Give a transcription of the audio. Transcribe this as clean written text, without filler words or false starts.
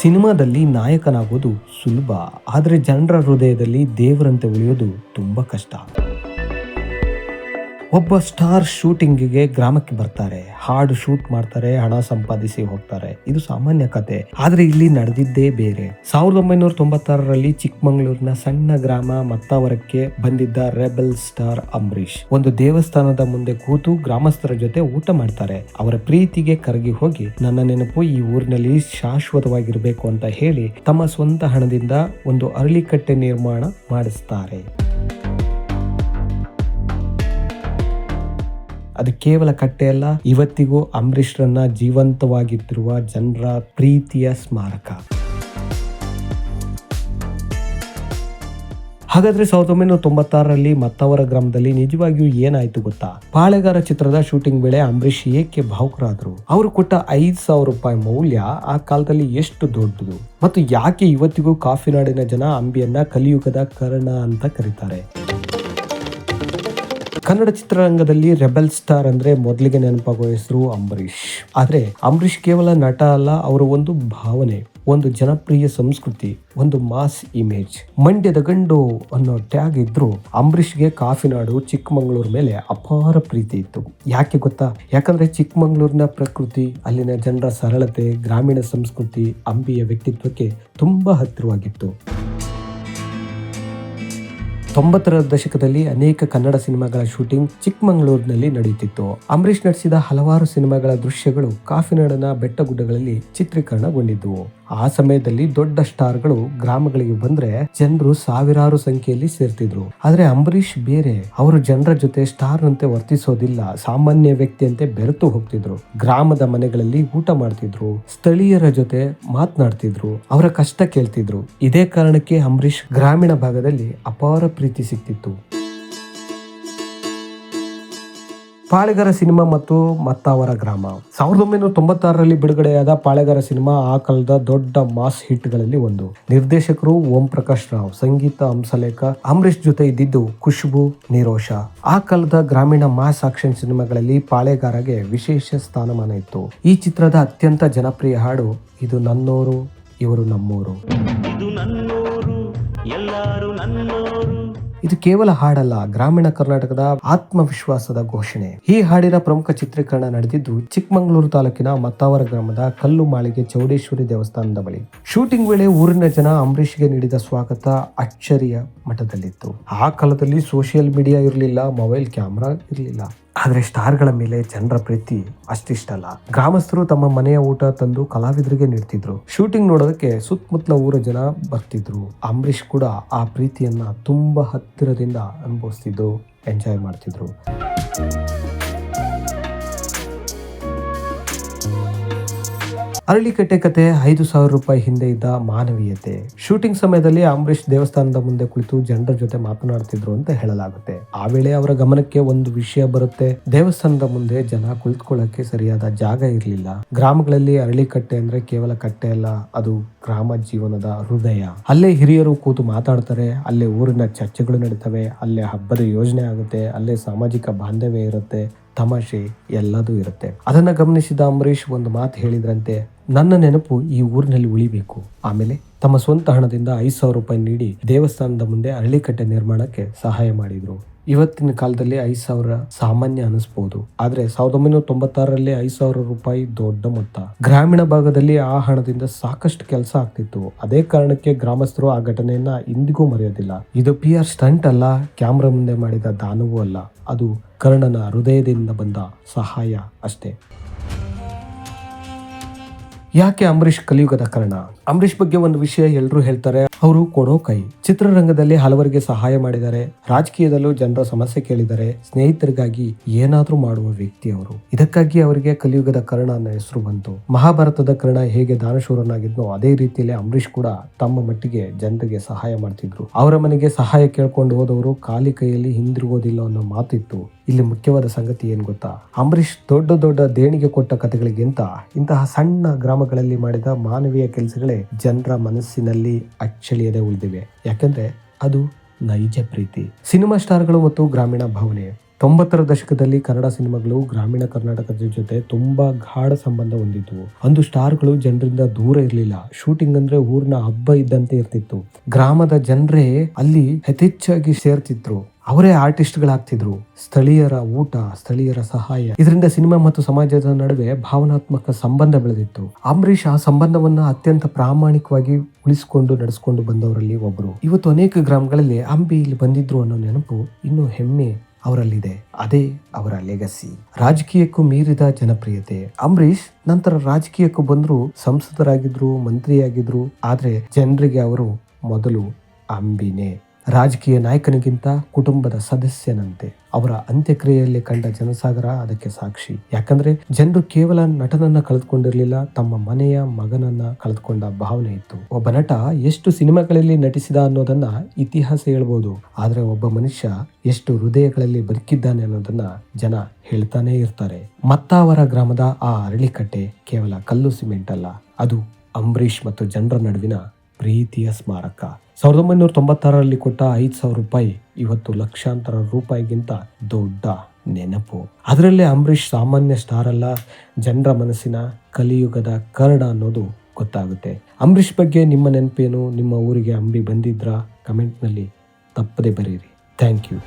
ಸಿನಿಮಾದಲ್ಲಿ ನಾಯಕನಾಗೋದು ಸುಲಭ, ಆದರೆ ಜನರ ಹೃದಯದಲ್ಲಿ ದೇವರಂತೆ ಉಳಿಯೋದು ತುಂಬಾ ಕಷ್ಟ. ಒಬ್ಬ ಸ್ಟಾರ್ ಶೂಟಿಂಗಿಗೆ ಗ್ರಾಮಕ್ಕೆ ಬರ್ತಾರೆ, ಹಾಡು ಶೂಟ್ ಮಾಡ್ತಾರೆ, ಹಣ ಸಂಪಾದಿಸಿ ಹೋಗ್ತಾರೆ. ಇದು ಸಾಮಾನ್ಯ ಕತೆ. ಆದ್ರೆ ಇಲ್ಲಿ ನಡೆದಿದ್ದೇ ಬೇರೆ. 1996ರಲ್ಲಿ ಚಿಕ್ಕಮಗಳೂರಿನ ಸಣ್ಣ ಗ್ರಾಮ ಮತ್ತಾವರಕ್ಕೆ ಬಂದಿದ್ದ ರೆಬೆಲ್ ಸ್ಟಾರ್ ಅಂಬರೀಶ್ ಒಂದು ದೇವಸ್ಥಾನದ ಮುಂದೆ ಕೂತು ಗ್ರಾಮಸ್ಥರ ಜೊತೆ ಊಟ ಮಾಡ್ತಾರೆ. ಅವರ ಪ್ರೀತಿಗೆ ಕರಗಿ ಹೋಗಿ ನನ್ನ ನೆನಪು ಈ ಊರಿನಲ್ಲಿ ಶಾಶ್ವತವಾಗಿರ್ಬೇಕು ಅಂತ ಹೇಳಿ ತಮ್ಮ ಸ್ವಂತ ಹಣದಿಂದ ಒಂದು ಅರಳಿಕಟ್ಟೆ ನಿರ್ಮಾಣ ಮಾಡಿಸ್ತಾರೆ. ಅದು ಕೇವಲ ಕಟ್ಟೆಯಲ್ಲ, ಇವತ್ತಿಗೂ ಅಂಬರೀಷ್ರನ್ನ ಜೀವಂತವಾಗಿಟ್ಟಿರುವ ಜನರ ಪ್ರೀತಿಯ ಸ್ಮಾರಕ. ಹಾಗಾದ್ರೆ 1996ರಲ್ಲಿ ಮತ್ತಾವರ ಗ್ರಾಮದಲ್ಲಿ ನಿಜವಾಗಿಯೂ ಏನಾಯ್ತು ಗೊತ್ತಾ? ಪಾಳೆಗಾರ ಚಿತ್ರದ ಶೂಟಿಂಗ್ ವೇಳೆ ಅಂಬರೀಶ್ ಏಕೆ ಭಾವುಕರಾದ್ರು? ಅವರು ಕೊಟ್ಟ 5,000 ರೂಪಾಯಿ ಮೌಲ್ಯ ಆ ಕಾಲದಲ್ಲಿ ಎಷ್ಟು ದೊಡ್ಡದು, ಮತ್ತು ಯಾಕೆ ಇವತ್ತಿಗೂ ಕಾಫಿನಾಡಿನ ಜನ ಅಂಬಿಯನ್ನ ಕಲಿಯುಗದ ಕರ್ಣ ಅಂತ ಕರೀತಾರೆ? ಕನ್ನಡ ಚಿತ್ರರಂಗದಲ್ಲಿ ರೆಬೆಲ್ ಸ್ಟಾರ್ ಅಂದ್ರೆ ಮೊದಲಿಗೆ ನೆನಪಾಗುವ ಹೆಸರು ಅಂಬರೀಶ್. ಆದ್ರೆ ಅಂಬರೀಶ್ ಕೇವಲ ನಟ ಅಲ್ಲ, ಅವರು ಒಂದು ಭಾವನೆ, ಒಂದು ಜನಪ್ರಿಯ ಸಂಸ್ಕೃತಿ, ಒಂದು ಮಾಸ್ ಇಮೇಜ್. ಮಂಡ್ಯದ ಗಂಡು ಅನ್ನೋ ಟ್ಯಾಗ್ ಇದ್ರು ಅಂಬರೀಷ್ಗೆ ಕಾಫಿನಾಡು ಚಿಕ್ಕಮಗಳೂರು ಮೇಲೆ ಅಪಾರ ಪ್ರೀತಿ ಇತ್ತು. ಯಾಕೆ ಗೊತ್ತಾ? ಯಾಕಂದ್ರೆ ಚಿಕ್ಕಮಗಳೂರಿನ ಪ್ರಕೃತಿ, ಅಲ್ಲಿನ ಜನರ ಸರಳತೆ, ಗ್ರಾಮೀಣ ಸಂಸ್ಕೃತಿ ಅಂಬಿಯ ವ್ಯಕ್ತಿತ್ವಕ್ಕೆ ತುಂಬಾ ಹತ್ತಿರವಾಗಿತ್ತು. 90ರ ದಶಕದಲ್ಲಿ ಅನೇಕ ಕನ್ನಡ ಸಿನಿಮಾಗಳ ಶೂಟಿಂಗ್ ಚಿಕ್ಕಮಗಳೂರಿನಲ್ಲಿ ನಡೆಯುತ್ತಿತ್ತು. ಅಂಬರೀಶ್ ನಟಿಸಿದ ಹಲವಾರು ಸಿನಿಮಾಗಳ ದೃಶ್ಯಗಳು ಕಾಫಿನಾಡಿನ ಬೆಟ್ಟಗುಡ್ಡಗಳಲ್ಲಿ ಚಿತ್ರೀಕರಣಗೊಂಡಿದ್ದವು. ಆ ಸಮಯದಲ್ಲಿ ದೊಡ್ಡ ಸ್ಟಾರ್ಗಳು ಗ್ರಾಮಗಳಿಗೆ ಬಂದ್ರೆ ಜನರು ಸಾವಿರಾರು ಸಂಖ್ಯೆಯಲ್ಲಿ ಸೇರ್ತಿದ್ರು. ಆದ್ರೆ ಅಂಬರೀಶ್ ಬೇರೆ. ಅವರು ಜನರ ಜೊತೆ ಸ್ಟಾರ್ ನಂತೆ ವರ್ತಿಸೋದಿಲ್ಲ, ಸಾಮಾನ್ಯ ವ್ಯಕ್ತಿಯಂತೆ ಬೆರೆತು ಹೋಗ್ತಿದ್ರು. ಗ್ರಾಮದ ಮನೆಗಳಲ್ಲಿ ಊಟ ಮಾಡ್ತಿದ್ರು, ಸ್ಥಳೀಯರ ಜೊತೆ ಮಾತನಾಡ್ತಿದ್ರು, ಅವರ ಕಷ್ಟ ಕೇಳ್ತಿದ್ರು. ಇದೇ ಕಾರಣಕ್ಕೆ ಅಂಬರೀಶ್ ಗ್ರಾಮೀಣ ಭಾಗದಲ್ಲಿ ಅಪಾರ ಪ್ರೀತಿ ಸಿಕ್ತಿತ್ತು. ಪಾಳೆಗಾರ ಸಿನಿಮಾ ಮತ್ತು ಮತ್ತಾವರ ಗ್ರಾಮ. 1996ರಲ್ಲಿ ಬಿಡುಗಡೆಯಾದ ಪಾಳೆಗಾರ ಸಿನಿಮಾ ಆ ಕಾಲದ ದೊಡ್ಡ ಮಾಸ್ ಹಿಟ್ಗಳಲ್ಲಿ ಒಂದು. ನಿರ್ದೇಶಕರು ಓಂ ಪ್ರಕಾಶ್ ರಾವ್, ಸಂಗೀತ ಹಂಸಲೇಖ. ಅಂಬರೀಶ್ ಜೊತೆ ಇದ್ದಿದ್ದು ಖುಷ್ಬು, ನಿರೋಷ. ಆ ಕಾಲದ ಗ್ರಾಮೀಣ ಮಾಸ್ ಆಕ್ಷನ್ ಸಿನಿಮಾಗಳಲ್ಲಿ ಪಾಳೆಗಾರಗೆ ವಿಶೇಷ ಸ್ಥಾನಮಾನ ಇತ್ತು. ಈ ಚಿತ್ರದ ಅತ್ಯಂತ ಜನಪ್ರಿಯ ಹಾಡು ಇದು ನನ್ನೋರು ಇವರು ನಮ್ಮೋರು. ಇದು ಕೇವಲ ಹಾಡಲ್ಲ, ಗ್ರಾಮೀಣ ಕರ್ನಾಟಕದ ಆತ್ಮವಿಶ್ವಾಸದ ಘೋಷಣೆ. ಈ ಹಾಡಿನ ಪ್ರಮುಖ ಚಿತ್ರೀಕರಣ ನಡೆದಿದ್ದು ಚಿಕ್ಕಮಗಳೂರು ತಾಲೂಕಿನ ಮತ್ತಾವರ ಗ್ರಾಮದ ಕಲ್ಲು ಮಾಳಿಗೆ ಚೌಡೇಶ್ವರಿ ದೇವಸ್ಥಾನದ ಬಳಿ. ಶೂಟಿಂಗ್ ವೇಳೆ ಊರಿನ ಜನ ಅಂಬರೀಷ್ಗೆ ನೀಡಿದ ಸ್ವಾಗತ ಅಚ್ಚರಿಯ ಮಟ್ಟದಲ್ಲಿತ್ತು. ಆ ಕಾಲದಲ್ಲಿ ಸೋಷಿಯಲ್ ಮೀಡಿಯಾ ಇರಲಿಲ್ಲ, ಮೊಬೈಲ್ ಕ್ಯಾಮೆರಾ ಇರಲಿಲ್ಲ. ಆದ್ರೆ ಸ್ಟಾರ್ಗಳ ಮೇಲೆ ಜನರ ಪ್ರೀತಿ ಅಷ್ಟಿಷ್ಟಲ್ಲ. ಗ್ರಾಮಸ್ಥರು ತಮ್ಮ ಮನೆಯ ಊಟ ತಂದು ಕಲಾವಿದರಿಗೆ ನೀಡ್ತಿದ್ರು. ಶೂಟಿಂಗ್ ನೋಡೋದಕ್ಕೆ ಸುತ್ತಮುತ್ತಲ ಊರ ಜನ ಬರ್ತಿದ್ರು. ಅಂಬರೀಶ್ ಕೂಡ ಆ ಪ್ರೀತಿಯನ್ನ ತುಂಬಾ ಹತ್ತಿರದಿಂದ ಅನುಭವಿಸ್ತಿದ್ರು, ಎಂಜಾಯ್ ಮಾಡ್ತಿದ್ರು. ಅರಳಿಕಟ್ಟೆ ಕತೆ 5,000 ರೂಪಾಯಿ ಹಿಂದೆ ಇದ್ದ ಮಾನವೀಯತೆ. ಶೂಟಿಂಗ್ ಸಮಯದಲ್ಲಿ ಅಂಬರೀಶ್ ದೇವಸ್ಥಾನದ ಮುಂದೆ ಕುಳಿತು ಜನರ ಜೊತೆ ಮಾತನಾಡ್ತಿದ್ರು ಅಂತ ಹೇಳಲಾಗುತ್ತೆ. ಆ ವೇಳೆ ಅವರ ಗಮನಕ್ಕೆ ಒಂದು ವಿಷಯ ಬರುತ್ತೆ. ದೇವಸ್ಥಾನದ ಮುಂದೆ ಜನ ಕುಳಿತುಕೊಳ್ಳಕ್ಕೆ ಸರಿಯಾದ ಜಾಗ ಇರಲಿಲ್ಲ. ಗ್ರಾಮಗಳಲ್ಲಿ ಅರಳಿಕಟ್ಟೆ ಅಂದ್ರೆ ಕೇವಲ ಕಟ್ಟೆ ಅಲ್ಲ, ಅದು ಗ್ರಾಮ ಜೀವನದ ಹೃದಯ. ಅಲ್ಲೇ ಹಿರಿಯರು ಕೂತು ಮಾತಾಡ್ತಾರೆ, ಅಲ್ಲೇ ಊರಿನ ಚರ್ಚೆಗಳು ನಡೀತವೆ, ಅಲ್ಲೇ ಹಬ್ಬದ ಯೋಜನೆ ಆಗುತ್ತೆ, ಅಲ್ಲೇ ಸಾಮಾಜಿಕ ಬಾಂಧವ್ಯ ಇರುತ್ತೆ, ತಮಾಷೆ ಎಲ್ಲದೂ ಇರುತ್ತೆ. ಅದನ್ನ ಗಮನಿಸಿದ ಅಂಬರೀಶ್ ಒಂದು ಮಾತು ಹೇಳಿದ್ರಂತೆ, ನನ್ನ ನೆನಪು ಈ ಊರಿನಲ್ಲಿ ಉಳಿಬೇಕು. ಆಮೇಲೆ ತಮ್ಮ ಸ್ವಂತ ಹಣದಿಂದ 5,000 ರೂಪಾಯಿ ನೀಡಿ ದೇವಸ್ಥಾನದ ಮುಂದೆ ಅರಳಿಕಟ್ಟೆ ನಿರ್ಮಾಣಕ್ಕೆ ಸಹಾಯ ಮಾಡಿದ್ರು. ಇವತ್ತಿನ ಕಾಲದಲ್ಲಿ 5,000 ಸಾಮಾನ್ಯ ಅನಿಸ್ಬಹುದು, ಆದ್ರೆ 1996ರಲ್ಲಿ 5,000 ರೂಪಾಯಿ ದೊಡ್ಡ ಮೊತ್ತ. ಗ್ರಾಮೀಣ ಭಾಗದಲ್ಲಿ ಆ ಹಣದಿಂದ ಸಾಕಷ್ಟು ಕೆಲಸ ಆಗ್ತಿತ್ತು. ಅದೇ ಕಾರಣಕ್ಕೆ ಗ್ರಾಮಸ್ಥರು ಆ ಘಟನೆಯನ್ನ ಇಂದಿಗೂ ಮರೆಯೋದಿಲ್ಲ. ಇದು PR ಸ್ಟಂಟ್ ಅಲ್ಲ, ಕ್ಯಾಮ್ರಾ ಮುಂದೆ ಮಾಡಿದ ದಾನವೂ ಅಲ್ಲ, ಅದು ಕರ್ಣನ ಹೃದಯದಿಂದ ಬಂದ ಸಹಾಯ ಅಷ್ಟೇ. ಯಾಕೆ ಅಂಬರೀಶ್ ಕಲಿಯುಗದ ಕರ್ಣ? ಅಂಬರೀಶ್ ಬಗ್ಗೆ ಒಂದು ವಿಷಯ ಎಲ್ಲರೂ ಹೇಳ್ತಾರೆ, ಅವರು ಕೊಡೋ ಕೈ. ಚಿತ್ರರಂಗದಲ್ಲಿ ಹಲವರಿಗೆ ಸಹಾಯ ಮಾಡಿದ್ದಾರೆ, ರಾಜಕೀಯದಲ್ಲೂ ಜನರ ಸಮಸ್ಯೆ ಕೇಳಿದ್ದಾರೆ, ಸ್ನೇಹಿತರಿಗಾಗಿ ಏನಾದ್ರೂ ಮಾಡುವ ವ್ಯಕ್ತಿ ಅವರು. ಇದಕ್ಕಾಗಿ ಅವರಿಗೆ ಕಲಿಯುಗದ ಕರ್ಣ ಅನ್ನೋ ಹೆಸರು ಬಂತು. ಮಹಾಭಾರತದ ಕರ್ಣ ಹೇಗೆ ದಾನಶೂರನಾಗಿದ್ನೋ ಅದೇ ರೀತಿಯಲ್ಲಿ ಅಂಬರೀಶ್ ಕೂಡ ತಮ್ಮ ಮಟ್ಟಿಗೆ ಜನರಿಗೆ ಸಹಾಯ ಮಾಡ್ತಿದ್ರು. ಅವರ ಮನೆಗೆ ಸಹಾಯ ಕೇಳ್ಕೊಂಡು ಹೋದವರು ಖಾಲಿ ಕೈಯಲ್ಲಿ ಹಿಂದಿರುಗೋದಿಲ್ಲ ಅನ್ನೋ ಮಾತಿತ್ತು. ಇಲ್ಲಿ ಮುಖ್ಯವಾದ ಸಂಗತಿ ಏನ್ ಗೊತ್ತಾ? ಅಂಬರೀಶ್ ದೊಡ್ಡ ದೊಡ್ಡ ದೇಣಿಗೆ ಕೊಟ್ಟ ಕಥೆಗಳಿಗಿಂತ ಇಂತಹ ಸಣ್ಣ ಗ್ರಾಮಗಳಲ್ಲಿ ಮಾಡಿದ ಮಾನವೀಯ ಕೆಲಸಗಳೇ ಜನರ ಮನಸ್ಸಿನಲ್ಲಿ ಅಚ್ಚಳಿಯದೆ ಉಳಿದಿವೆ. ಯಾಕಂದ್ರೆ ಅದು ನೈಜ ಪ್ರೀತಿ. ಸಿನಿಮಾ ಸ್ಟಾರ್ಗಳು ಮತ್ತು ಗ್ರಾಮೀಣ ಭಾವನೆ. 90ರ ದಶಕದಲ್ಲಿ ಕನ್ನಡ ಸಿನಿಮಾಗಳು ಗ್ರಾಮೀಣ ಕರ್ನಾಟಕದ ಜೊತೆ ತುಂಬಾ ಗಾಢ ಸಂಬಂಧ ಹೊಂದಿದ್ವು. ಅಂದು ಸ್ಟಾರ್ಗಳು ಜನರಿಂದ ದೂರ ಇರಲಿಲ್ಲ. ಶೂಟಿಂಗ್ ಅಂದ್ರೆ ಊರಿನ ಹಬ್ಬ ಇದ್ದಂತೆ ಇರ್ತಿತ್ತು. ಗ್ರಾಮದ ಜನರೇ ಅಲ್ಲಿ ಯಥೇಚ್ಛಾಗಿ ಸೇರ್ತಿದ್ರು. ಅವರೇ ಆರ್ಟಿಸ್ಟ್ಗಳಾಗ್ತಿದ್ರು. ಸ್ಥಳೀಯರ ಊಟ, ಸ್ಥಳೀಯರ ಸಹಾಯ, ಇದರಿಂದ ಸಿನಿಮಾ ಮತ್ತು ಸಮಾಜದ ನಡುವೆ ಭಾವನಾತ್ಮಕ ಸಂಬಂಧ ಬೆಳೆದಿತ್ತು. ಅಂಬರೀಷ್ ಆ ಸಂಬಂಧವನ್ನ ಅತ್ಯಂತ ಪ್ರಾಮಾಣಿಕವಾಗಿ ಉಳಿಸಿಕೊಂಡು ನಡೆಸಿಕೊಂಡು ಬಂದವರಲ್ಲಿ ಒಬ್ಬರು. ಇವತ್ತು ಅನೇಕ ಗ್ರಾಮಗಳಲ್ಲಿ ಅಂಬಿ ಇಲ್ಲಿ ಬಂದಿದ್ರು ಅನ್ನೋ ನೆನಪು ಇನ್ನೂ ಹೆಮ್ಮೆ ಅವರಲ್ಲಿದೆ. ಅದೇ ಅವರ ಲೆಗಸಿ. ರಾಜಕೀಯಕ್ಕೂ ಮೀರಿದ ಜನಪ್ರಿಯತೆ. ಅಂಬರೀಷ್ ನಂತರ ರಾಜಕೀಯಕ್ಕೂ ಬಂದ್ರು, ಸಂಸದರಾಗಿದ್ರು, ಮಂತ್ರಿಯಾಗಿದ್ರು. ಆದ್ರೆ ಜನರಿಗೆ ಅವರು ಮೊದಲು ಅಂಬಿನೇ. ರಾಜಕೀಯ ನಾಯಕನಿಗಿಂತ ಕುಟುಂಬದ ಸದಸ್ಯನಂತೆ. ಅವರ ಅಂತ್ಯಕ್ರಿಯೆಯಲ್ಲಿ ಕಂಡ ಜನಸಾಗರ ಅದಕ್ಕೆ ಸಾಕ್ಷಿ. ಯಾಕಂದ್ರೆ ಜನರು ಕೇವಲ ನಟನನ್ನ ಕಳೆದುಕೊಂಡಿರ್ಲಿಲ್ಲ, ತಮ್ಮ ಮನೆಯ ಮಗನನ್ನ ಕಳೆದುಕೊಂಡ ಭಾವನೆ ಇತ್ತು. ಒಬ್ಬ ನಟ ಎಷ್ಟು ಸಿನಿಮಾಗಳಲ್ಲಿ ನಟಿಸಿದ ಅನ್ನೋದನ್ನ ಇತಿಹಾಸ ಹೇಳ್ಬೋದು, ಆದ್ರೆ ಒಬ್ಬ ಮನುಷ್ಯ ಎಷ್ಟು ಹೃದಯಗಳಲ್ಲಿ ಬದುಕಿದ್ದಾನೆ ಅನ್ನೋದನ್ನ ಜನ ಹೇಳ್ತಾನೆ ಇರ್ತಾರೆ. ಮತ್ತಾವರ ಗ್ರಾಮದ ಆ ಅರಳಿಕಟ್ಟೆ ಕೇವಲ ಕಲ್ಲು ಸಿಮೆಂಟ್ ಅಲ್ಲ, ಅದು ಅಂಬರೀಷ್ ಮತ್ತು ಜನರ ನಡುವಿನ ಪ್ರೀತಿಯ ಸ್ಮಾರಕ. 1996ರಲ್ಲಿ ಕೊಟ್ಟ 5,000 ರೂಪಾಯಿ ಇವತ್ತು ಲಕ್ಷಾಂತರ ರೂಪಾಯಿಗಿಂತ ದೊಡ್ಡ ನೆನಪು. ಅದರಲ್ಲೇ ಅಂಬರೀಷ್ ಸಾಮಾನ್ಯ ಸ್ಟಾರ್ ಅಲ್ಲ, ಜನರ ಮನಸ್ಸಿನ ಕಲಿಯುಗದ ಕರ್ಣ ಅನ್ನೋದು ಗೊತ್ತಾಗುತ್ತೆ. ಅಂಬರೀಷ್ ಬಗ್ಗೆ ನಿಮ್ಮ ನೆನಪೇನು? ನಿಮ್ಮ ಊರಿಗೆ ಅಂಬಿ ಬಂದಿದ್ರಾ? ಕಮೆಂಟ್ನಲ್ಲಿ ತಪ್ಪದೆ ಬರೀರಿ. Thank you.